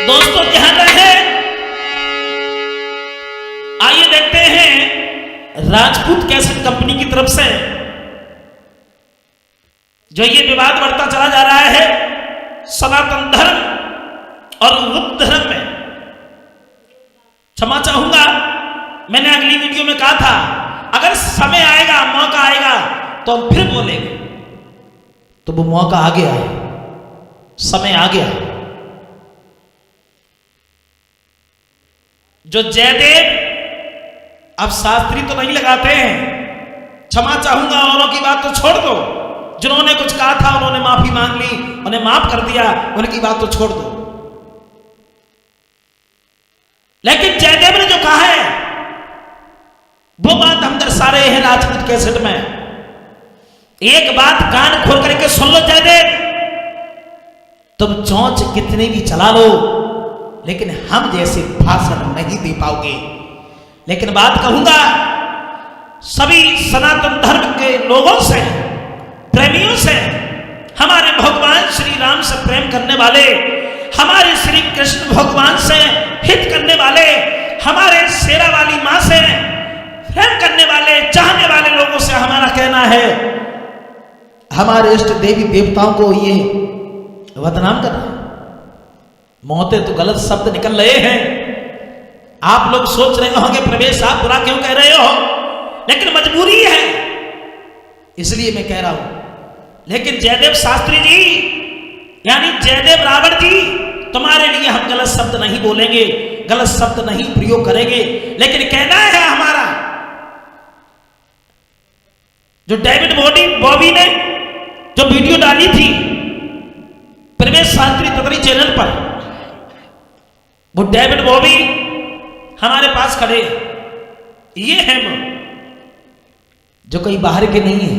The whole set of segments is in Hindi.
दोस्तों ध्यान रहे, आइए देखते हैं राजपूत कैसेट कंपनी की तरफ से जो ये विवाद बढ़ता चला जा रहा है सनातन धर्म और बुद्ध धर्म में। क्षमा चाहूंगा, मैंने अगली वीडियो में कहा था अगर समय आएगा, मौका आएगा तो हम फिर बोलेंगे, तो वो मौका आ गया है, समय आ गया। जो जयदेव अब शास्त्री तो नहीं लगाते हैं, क्षमा चाहूंगा, औरों की बात तो छोड़ दो। जिन्होंने कुछ कहा था उन्होंने माफी मांग ली, उन्हें माफ कर दिया, उनकी बात तो छोड़ दो। लेकिन जयदेव ने जो कहा है वो बात हम दर्शा रहे हैं राजपूत कैसेट में। एक बात कान खोल करके सुन लो जयदेव, तुम चौंच कितने भी चला लो लेकिन हम जैसे भाषण नहीं दे पाओगे। लेकिन बात कहूंगा सभी सनातन धर्म के लोगों से, प्रेमियों से, हमारे भगवान श्री राम से प्रेम करने वाले, हमारे श्री कृष्ण भगवान से हित करने वाले, हमारे शेरा वाली मां से प्रेम करने वाले, चाहने वाले लोगों से हमारा कहना है, हमारे इष्ट देवी देवताओं को ये बदनाम कर रहे हैं। मौतें तो गलत शब्द निकल रहे हैं। आप लोग सोच रहे होंगे प्रवेश आप बुरा क्यों कह रहे हो, लेकिन मजबूरी है इसलिए मैं कह रहा हूं। लेकिन जयदेव शास्त्री जी यानी जयदेव रावण जी, तुम्हारे लिए हम गलत शब्द नहीं बोलेंगे, गलत शब्द नहीं प्रयोग करेंगे, लेकिन कहना है हमारा जो डेविड बॉबी ने जो वीडियो डाली थी प्रवेश शास्त्री ततरी चैनल पर, वो डेविड बॉबी हमारे पास खड़े, ये हैं वो जो कहीं बाहर के नहीं है,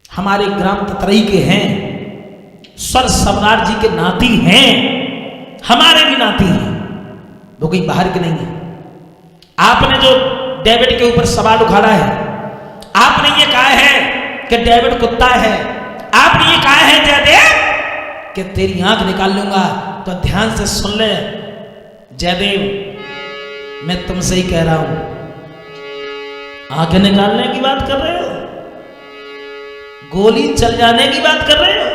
हमारे ग्राम ततरई के हैं, स्वर सम्राट जी के नाती हैं, हमारे भी नाती हैं, वो कहीं बाहर के नहीं है। आपने जो डेविड के ऊपर सवाल उखाड़ा है, आपने ये कहा है कि डेविड कुत्ता है, आपने ये कहा है जयदेव कि तेरी आंख निकाल लूंगा, तो ध्यान से सुन ले जयदेव, मैं तुमसे ही कह रहा हूं, आंखें निकालने की बात कर रहे हो, गोली चल जाने की बात कर रहे हो,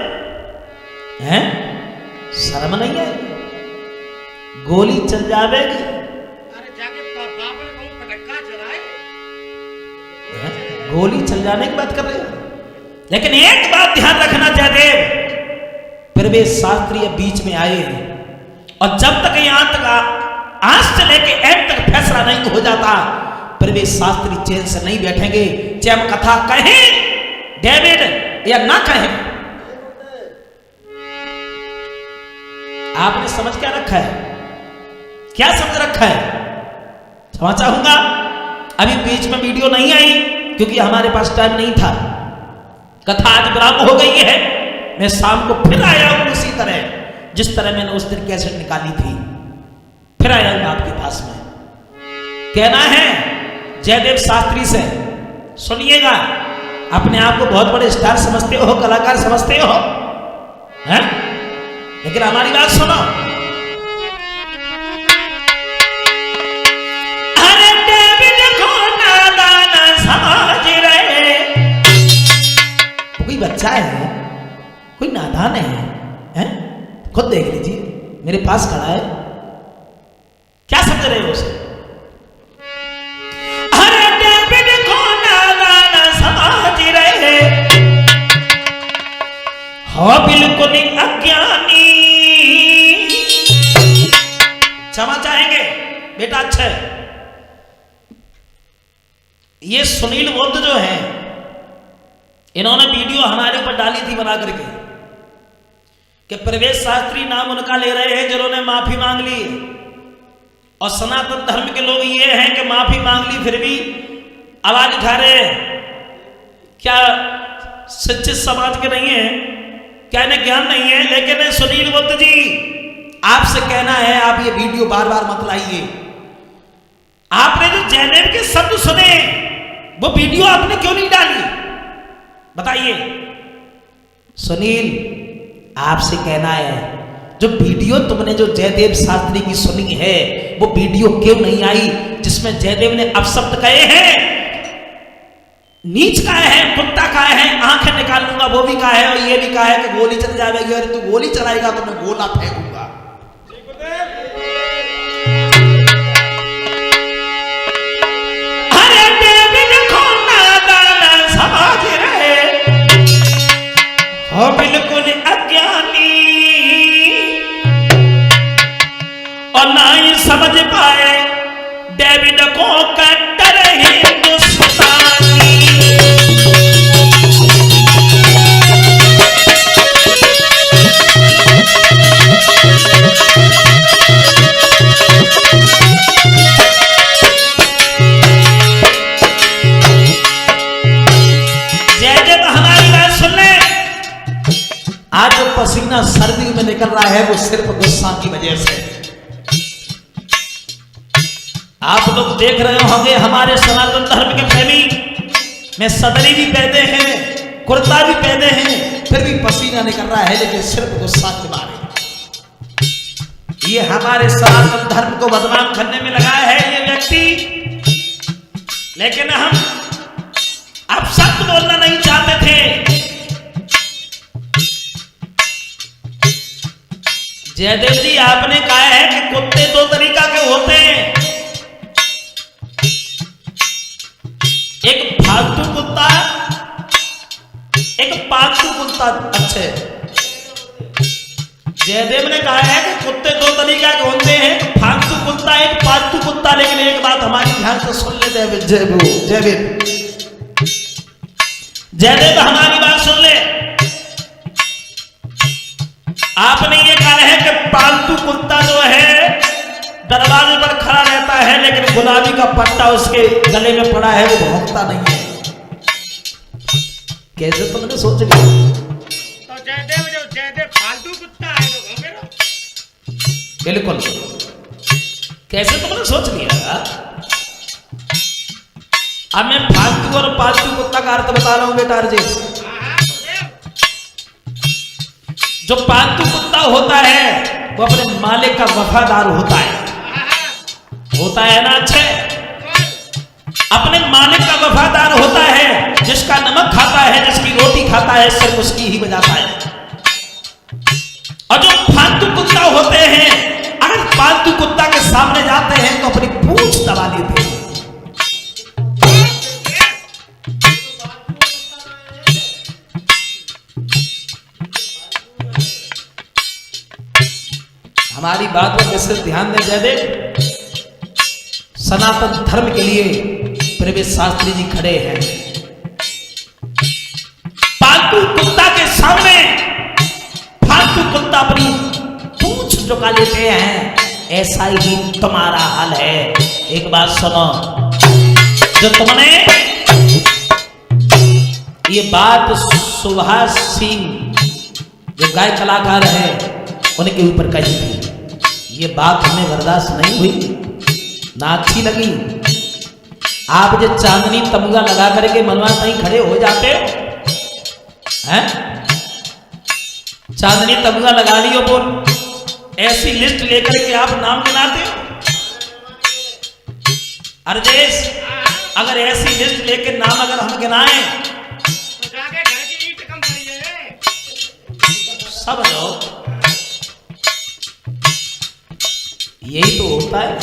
हैं? शर्म नहीं है? गोली चल जाएगी, गोली चल जाने की बात कर रहे हो। लेकिन एक बात ध्यान रखना जयदेव, प्रवेश शास्त्री बीच में आए हैं और जब तक यहां तक आज से लेके एंड तक फैसला नहीं हो जाता, प्रवेश शास्त्री चैन से नहीं बैठेंगे। चाहे हम कथा कहें डेविड या ना कहें, आपने समझ क्या रखा है, क्या समझ रखा है? क्षमा चाहूंगा, अभी बीच में वीडियो नहीं आई क्योंकि हमारे पास टाइम नहीं था। कथा आज विराम हो गई है, मैं शाम को फिर आया हूं उसी तरह जिस तरह मैंने उस दिन कैसेट निकाली थी, फिर आया हूं आपके पास में। कहना है जयदेव शास्त्री से, सुनिएगा, अपने आप को बहुत बड़े स्टार समझते हो, कलाकार समझते हो, हैं? लेकिन हमारी बात सुनो। अरे डेविड को नादान समझ रहे, कोई बच्चा है, कोई नादान है? खुद देख लीजिए, मेरे पास खड़ा है, क्या समझ रहे हो उसे? अरे डेविड को नादान समझ रहे हो, बिल्कुल अज्ञानी। क्षमा चाहेंगे बेटा, अच्छा है। ये सुनील बुद्ध जो है, इन्होंने वीडियो हमारे ऊपर डाली थी बना करके कि प्रवेश शास्त्री नाम उनका ले रहे हैं जिन्होंने माफी मांग ली, और सनातन धर्म के लोग ये हैं कि माफी मांग ली फिर भी आवाज उठा रहे हैं। क्या शिक्षित समाज के नहीं है? क्या इन्हें ज्ञान नहीं है? लेकिन सुनील बुद्ध जी, आपसे कहना है, आप ये वीडियो बार बार मत लाइए। आपने जो जयदेव के शब्द सुने, वो वीडियो आपने क्यों नहीं डाली, बताइए। सुनील, आपसे कहना है जो वीडियो तुमने जो जयदेव शास्त्री की सुनी है वो वीडियो क्यों नहीं आई जिसमें जयदेव ने अपशब्द कहे हैं, नीच का है, कुत्ता का है, आंखें निकाल लूंगा वो भी कहा है, और ये भी कहा है कि गोली चल जाएगी, अरे तू गोली चलाएगा तो मैं गोला फेंकूंगा। अरे डेविड को नादान समझ रहे हो, बिल्कुल अज्ञानी, और ना ही समझ पाए डेविड को कट्टर हिंदुस्तानी। जयदेव हमारी बात सुन ले, आज जो पसीना सर्दी में निकल रहा है वो सिर्फ गुस्सा की वजह से। आप लोग देख रहे होंगे हमारे सनातन धर्म के प्रेमी में सदरी भी पहने हैं, कुर्ता भी पहने हैं, फिर भी पसीना निकल रहा है, लेकिन सिर्फ गुस्सा के मारे। ये हमारे सनातन धर्म को बदनाम करने में लगा है ये व्यक्ति, लेकिन हम अब सत्य बोलना नहीं चाहते थे। जयदेव जी आपने कहा है कि कुत्ते दो तरीका के होते हैं, एक फालतू कुत्ता, एक पालतू कुत्ता। अच्छे जयदेव ने कहा है कि कुत्ते दो तरीका के होते हैं, फालतू कुत्ता, एक पालतू कुत्ता। लेकिन एक बात हमारी ध्यान से सुन ले जयदेव हमारी बात सुन ले। आपने ये कहा है कि पालतू कुत्ता जो है दरवाजे पर खड़ा रहता है, लेकिन गुलाबी का पट्टा उसके गले में पड़ा है, वो भौंकता नहीं है। कैसे तुमने सोच लिया? तो जयदेव फालतू कुत्ता है तो भौंके ना। बिल्कुल, कैसे तुमने सोच लिया? अब मैं फालतू और पालतू कुत्ता का अर्थ बता रहा हूं बेटा अर्जेश। जो पालतू कुत्ता होता है वो अपने मालिक का वफादार होता है ना। अच्छे अपने मालिक का वफादार होता है, जिसका नमक खाता है, जिसकी रोटी खाता है, सिर्फ उसकी ही बजाता है। और जो फालतू कुत्ता होते हैं, अगर पालतू कुत्ता के सामने जाते हैं तो अपनी पूंछ दबा लेते हैं। हमारी बात पर कैसे ध्यान दें जयदेव? सनातन धर्म के लिए प्रवेश शास्त्री जी खड़े हैं। पालतू कुत्ता के सामने फालतू कुत्ता अपनी पूंछ झुका लेते हैं। ऐसा ही तुम्हारा हाल है। एक बात सुनो, जो तुमने ये बात सुभाष सिंह जो गाय कलाकार है उनके ऊपर कही थी, ये बात हमें बर्दाश्त नहीं हुई, ना अच्छी लगी। आप जो चांदनी तमगा लगा करके मनवा कहीं खड़े हो जाते हो हैं, चांदनी तमगा लगा लियो, बोल ऐसी लिस्ट लेकर के आप नाम गिनाते हो। अर्जेश, अगर ऐसी लिस्ट लेकर नाम अगर हम गिनाएं तो जाके घर की ईंट कम करिए। सब लोग, यही तो होता है।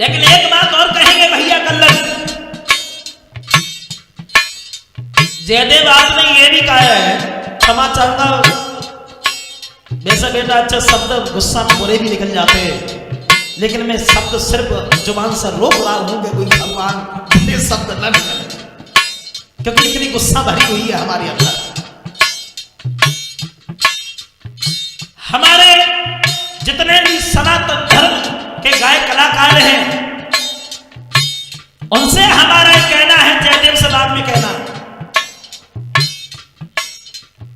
लेकिन एक बात और कहेंगे भैया कल्लर, जयदेव आपने ये भी कहा है, क्षमा चाहूंगा वैसे बेटा, अच्छे शब्द गुस्सा में बुरे भी निकल जाते हैं, लेकिन मैं शब्द सिर्फ जुबान से रोक रहा हूं कि कोई भगवान ये शब्द न निकले, क्योंकि इतनी गुस्सा भरी हुई है हमारे अंदर। हमारे जितने भी सनातन धर्म के गायक कलाकार हैं, उनसे हमारा एक कहना है, जयदेव से बाद में कहना,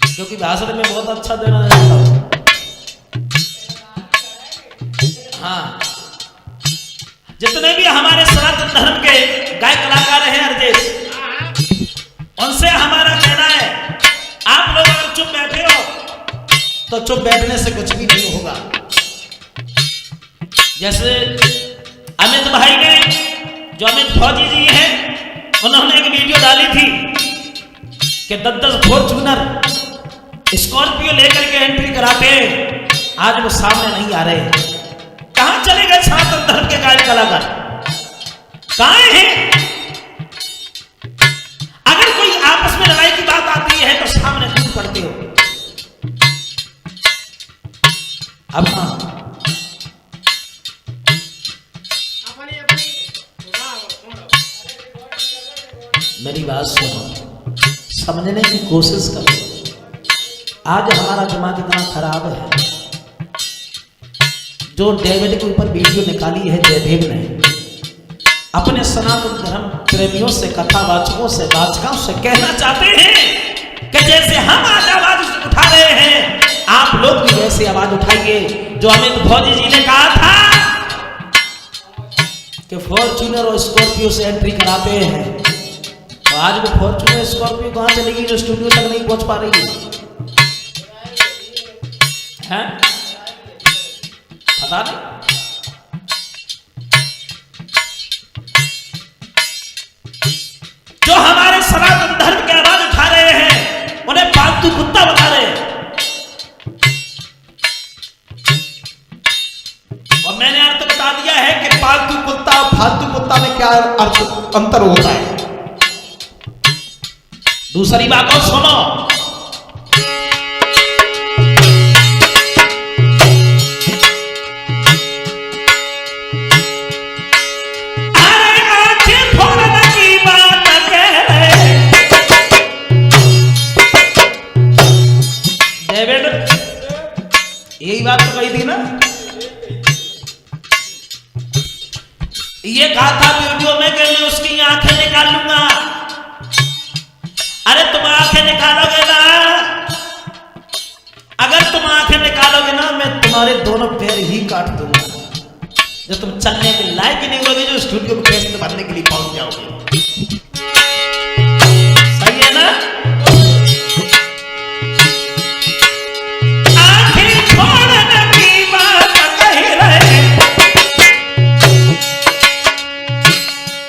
क्योंकि भाषण में बहुत अच्छा देना चाहता हूं। हाँ, जितने भी हमारे सनातन धर्म के गायक कलाकार हैं अर्जेश, उनसे हमारा कहना है, आप लोग अगर चुप बैठे हो तो चुप बैठने से कुछ भी नहीं होगा। जैसे अमित भाई ने, जो अमित फौजी जी हैं, उन्होंने एक वीडियो डाली थी कि 10-10 फॉर्च्यूनर स्कॉर्पियो लेकर के एंट्री कराते हैं, आज वो सामने नहीं आ रहे। कहां चले गए सनातन धर्म के गायक कलाकार? कहां हैं? अगर कोई आपस में लड़ाई की बात आती है तो सामने कूद पड़ते हो। अब हाँ, मेरी बात सुनो, समझने की कोशिश करो। आज हमारा दिमाग इतना खराब है, जो डेविड के ऊपर वीडियो निकाली है जयदेव ने, अपने सनातन धर्म प्रेमियों से, कथावाचकों से, वाचकों से कहना चाहते हैं कि जैसे हम आज आवाज उठा रहे हैं, आप लोग भी वैसे आवाज उठाइए। जो अमित फौजी जी ने कहा था कि फॉर्च्यूनर और स्कॉर्पियो से एंट्री कराते हैं, तो आज वो फॉर्च्यूनर स्कॉर्पियो कहां चलेगी जो स्टूडियो तक नहीं पहुंच पा रही है? पता नहीं। जो हमारे सनातन धर्म की आवाज उठा रहे हैं, उन्हें पालतू कुत्ता बता रहे हैं। और मैंने अर्थ बता दिया है कि पालतू कुत्ता और फालतू कुत्ता में क्या अर्थ अंतर होता है। दूसरी बात और सुनो, यही बात तो कही थी ना, ये कहा था वीडियो में कि मैं उसकी आंखें निकाल लूंगा। अरे तुम आंखें निकालोगे ना, अगर तुम आंखें निकालोगे ना, मैं तुम्हारे दोनों पैर ही काट दूंगा। जो तुम चलने के लायक ही नहीं होगे, जो स्टूडियो में कैसे भरने के लिए पहुंच जाओगे। सही है ना?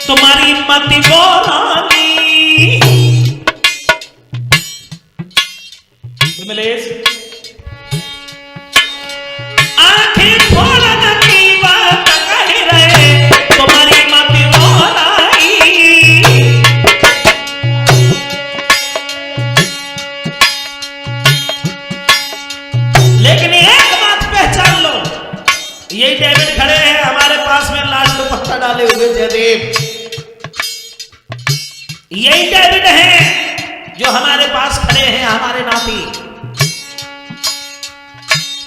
तुम्हारी मति बोरानी विमलेश, आंखें खोलने की बात कह रहे, तुम्हारी मति बोरानी। लेकिन एक बात पहचान लो, यही डेविड खड़े हैं हमारे पास में, लाल दुपट्टा डाले हुए जयदेव, यही डेविड हैं जो हमारे पास खड़े हैं, हमारे नाती।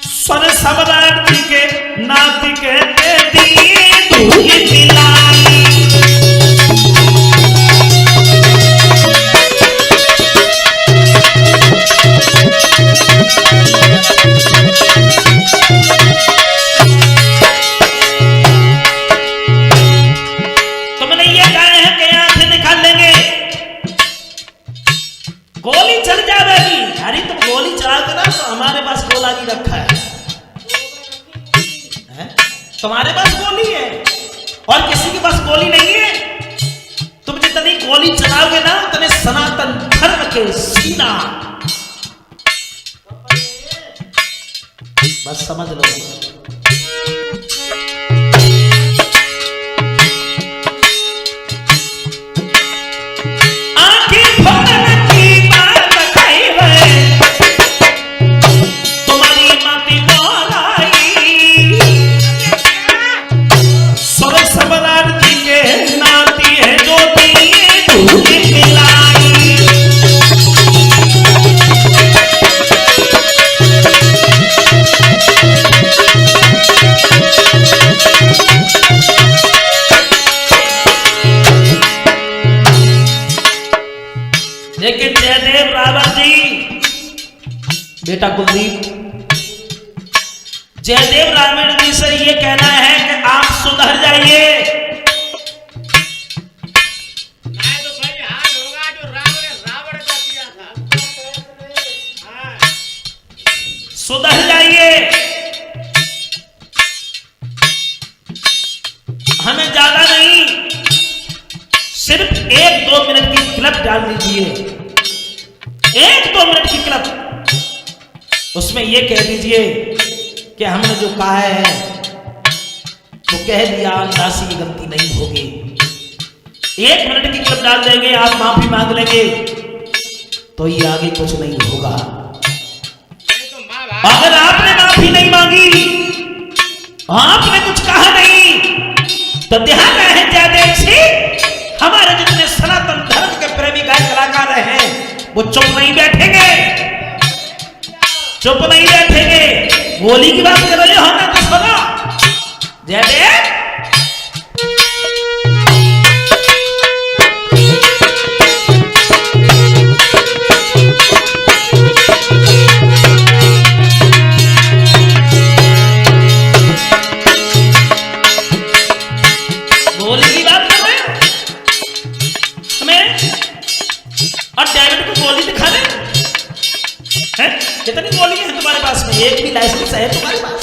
स्वर सम्राट जी के नाती कहते दिए तू ही मिलाई। तुमने ये कहा है कि आंखें निकाल लेंगे, गोली चल जाएगी। अरे तुम गोली चलाओगे ना, तो हमारे पास गोला नहीं रखा है, तुम्हारे पास गोली है और किसी के पास गोली नहीं है। तुम जितनी गोली चलाओगे ना, उतने सनातन धर्म के सीना, बस समझ लो। बेटा कुलदीप, जयदेव रामायण जी से ये कहना है कि आप सुधर जाइए। मैं तो भाई हाल होगा जो राम ने रावण का किया था। हाँ। सुधर जाइए, हमें ज्यादा नहीं, सिर्फ 1-2 मिनट की क्लिप डाल दीजिए, 1-2 मिनट की क्लिप। उसमें ये कह दीजिए कि हमने जो कहा है वो कह दिया, दासी की गलती नहीं होगी। 1 मिनट की क्लिप डाल देंगे, आप माफी मांग लेंगे तो ये आगे कुछ नहीं होगा। तो माँ भाई अगर आपने माफी नहीं मांगी, आपने कुछ कहा नहीं, तो ध्यान रहे जयदेव सिंह, हमारे जितने सनातन धर्म के प्रेमी गायक कलाकार हैं वो चुप नहीं बैठेंगे, चुप नहीं बैठेंगे। गोली की बात कर रहे हो ना, तो सुनो जयदेव। गोली की बात कर रहे हो हमें, और डेविड को गोली दिखा दे हैं? कितनी गोली है तुम्हारे पास में? एक भी लाइसेंस है तुम्हारे पास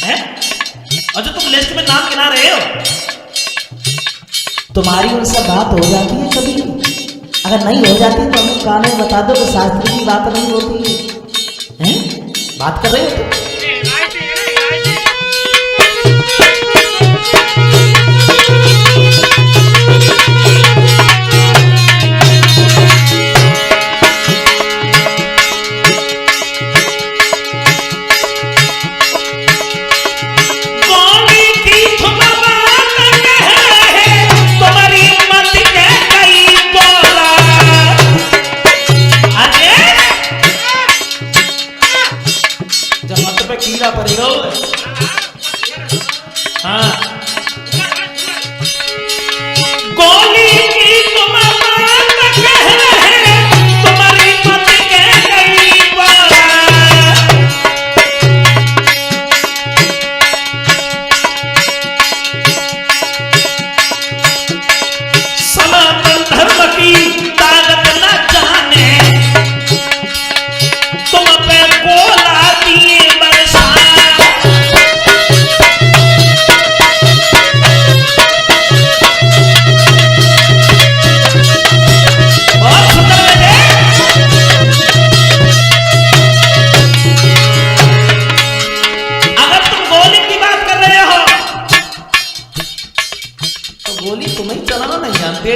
है? और जो तुम लिस्ट में नाम गिना रहे हो, तुम्हारी उनसे बात हो जाती है कभी? अगर नहीं हो जाती तो हमें कान में बता दो कि शास्त्री की बात नहीं होती है। बात कर रहे हो तुम? ये इलायची है ना, इलायची। गोली की तुम बात है, तुम्हारी मत के कई बोला। अरे जब मत पे कीड़ा पड़ेगा वो। हाँ, गोली की तुम बात है, तुम्हारी मत के कई बोला। सनातन धर्म की ताकत न जाने, तुम पे गोला दिए बरसा। बहुत सुंदर लगे। अगर तुम गोली की बात कर रहे हो तो गोली तुम्हें चलाना नहीं जानते,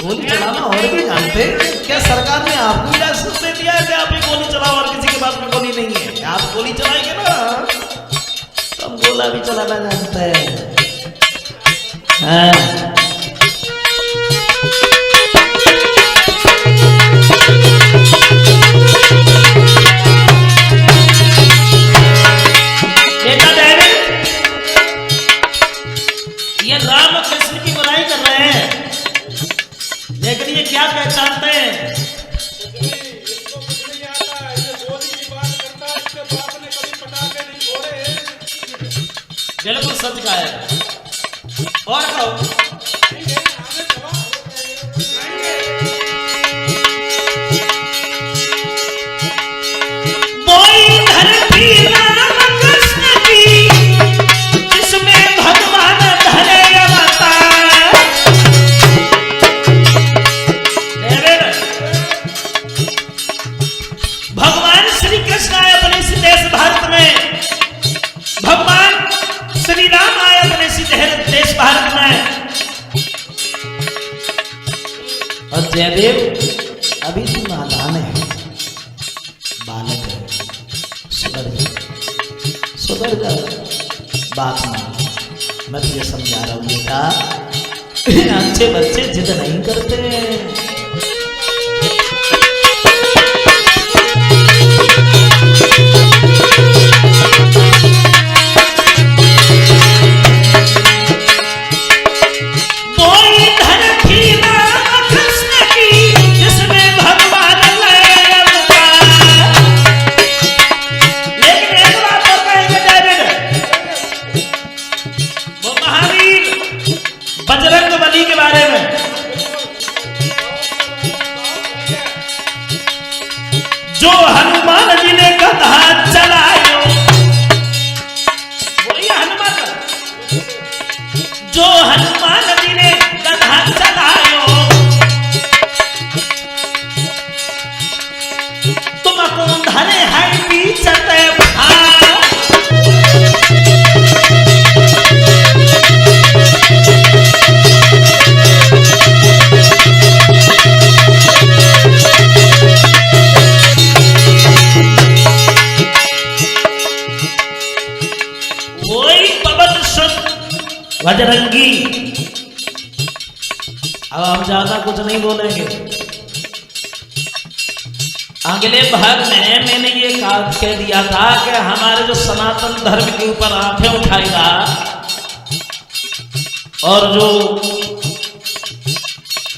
गोली चलाना और भी जानते। क्या सरकार ने आपको भी लाइसेंस दे दिया है कि आप ही गोली चलाओ और किसी के पास में गोली नहीं है? आप गोली चलाएंगे ना तो हम गोला भी चलाना जानते हैं। हाँ। देखा डेविड, ये राम और कृष्ण की बुराई कर रहे हैं, लेकिन ये क्या पहचानते हैं? इसको कुछ नहीं आता है, ये गोली की बात करता है, इसके बाप ने कभी पटाखे नहीं फोड़े हैं। बिल्कुल सच कहा है। और कहो, ठीक है, आगे जवाब बोई धरती राम कृष्ण की, जिसमें भगवान धरे अवतार। डेविड, भगवान श्री कृष्ण आए अपने इस देश भारत में, भगवान श्री राम आए अपने इस देश भारत में। और जयदेव अभी तू नादान है, बालक है, सुधर जा, सुधर जा, बात मान। मैं तुझे समझा रहा हूं बेटा, अच्छे बच्चे जिद नहीं करते। कोई धरती राम कृष्ण की, जिसमें भगवान लय जो हनुमान जी ने गधा चलायो तुमको धरे है बीचते बजरंगी। अब हम ज्यादा कुछ नहीं बोलेंगे। अगले भाग में मैंने ये कह दिया था कि हमारे जो सनातन धर्म के ऊपर आंखें उठाएगा और जो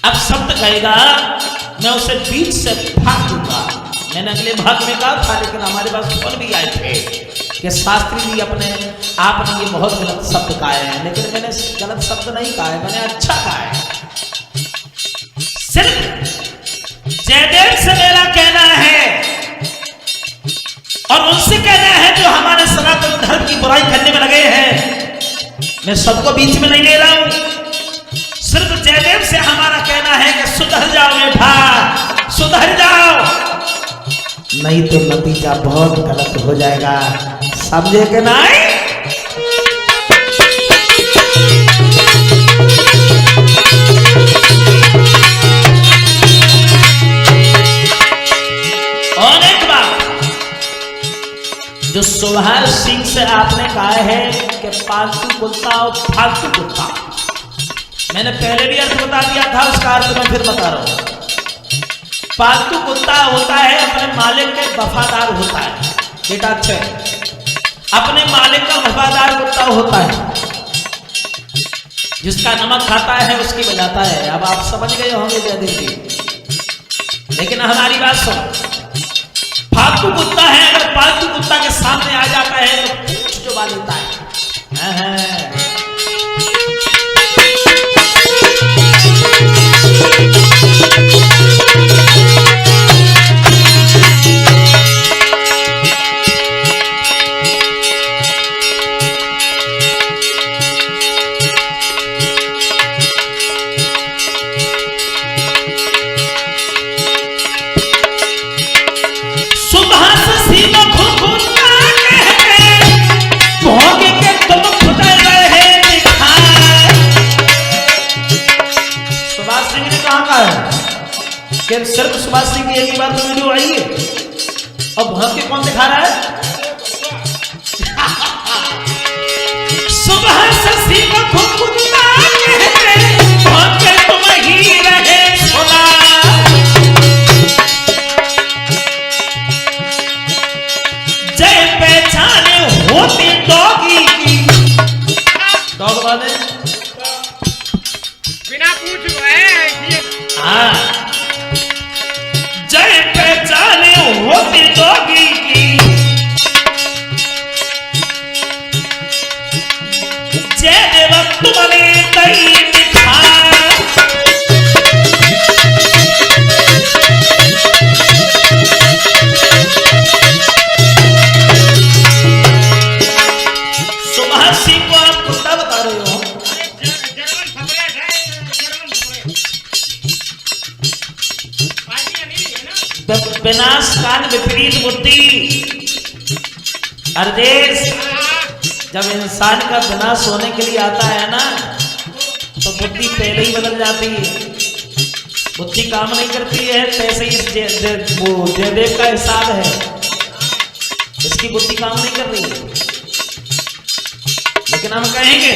अब शब्द कहेगा मैं उसे बीच से फाड़ दूंगा। मैंने अगले भाग में कहा था, लेकिन हमारे पास फोन भी आए थे कि शास्त्री जी आपने ये बहुत गलत शब्द कहा है। लेकिन मैंने गलत शब्द नहीं कहा है, मैंने अच्छा कहा है। सिर्फ जयदेव से मेरा कहना है और उनसे कहना है जो हमारे सनातन धर्म की बुराई करने में लगे हैं। मैं सबको बीच में नहीं ले रहा हूं, सिर्फ जयदेव से हमारा कहना है कि सुधर जाओ बेटा, सुधर जाओ, नहीं तो नतीजा बहुत गलत हो जाएगा। समझे कि नहीं? और एक बात जो सुभाष सिंह से आपने कहा है कि पालतू कुत्ता और फालतू कुत्ता, मैंने पहले भी अर्थ बता दिया था, उसका अर्थ मैं फिर बता रहा हूं। पालतू कुत्ता होता है अपने मालिक के वफादार होता है बेटा, अच्छे अपने मालिक का वफादार कुत्ता होता है, जिसका नमक खाता है उसकी बजाता है। अब आप समझ गए होंगे जयदेव जी, लेकिन हमारी बात सुनो। फालतू कुत्ता है, अगर पालतू कुत्ता के सामने आ जाता है तो पूंछ चबा लेता है। सिर्फ सुभाष सिंह की एक ही बार तो वीडियो आई है और भौंक के कौन दिखा रहा है? सुभाष सिंह को कुत्ता कहते, भौंक के तुम ही रहे सुना। जय पहचाने होती डॉगी की, डॉग वाले बिना पूछ है। हाँ, जय पहचाने होती डॉगी की, जय देव तुमने दई दिखा। सुभाष सिंह को आप कुत्ता बता रहे हो? विनाश काल विपरीत बुद्धि। अर्देश, जब इंसान का विनाश होने के लिए आता है ना तो बुद्धि पहले ही बदल जाती है, बुद्धि काम नहीं करती है। तैसे ही जयदेव का हिसाब है, इसकी बुद्धि काम नहीं कर रही है। लेकिन हम कहेंगे